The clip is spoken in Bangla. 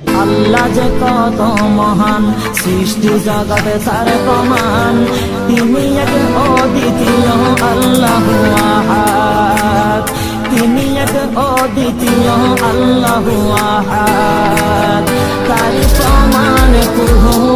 আল্লাহ যে কত মহান, সৃষ্টি জগতে তার প্রমাণ। তিনি এক অদ্বিতীয় আল্লাহু আহাদ, তিনি এক অদ্বিতীয় আল্লাহু আহাদ। তার প্রমাণ পুরো